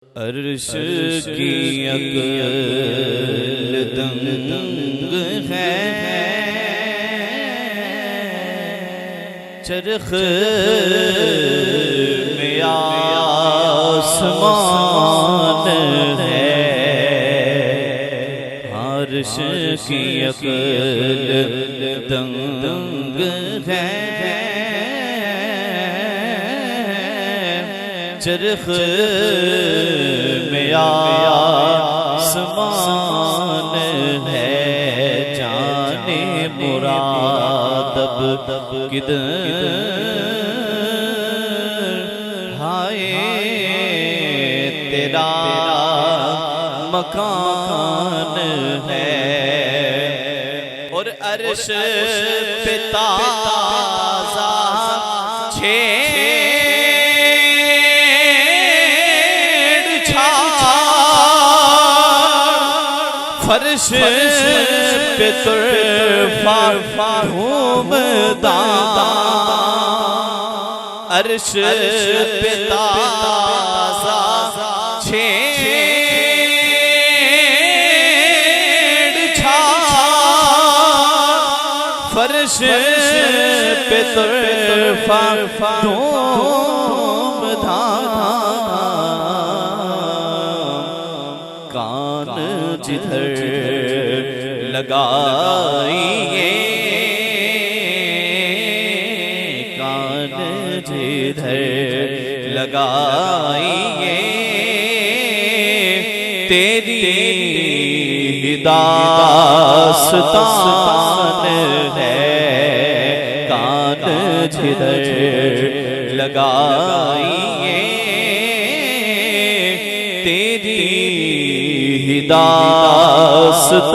عرش کی عقل دنگ ہے، چرخ میں آسمان ہے۔ عرش کی عقل دنگ ہے، چرخ میں آسمان ہے۔ جانے مراد اب کدھر ہائے تیرا مکان ہے، اور عرش پہ تازہ فرش پہ طرفہ گھومدان، عرش پہ تازہ چھیڑ چھاڑ، فرش پہ طرفہ گھومدان، کان جدھر لگائیے، کان جدھر لگائیے، تیری داستان ہے۔ کان جدھر لگائیے، تیری داستان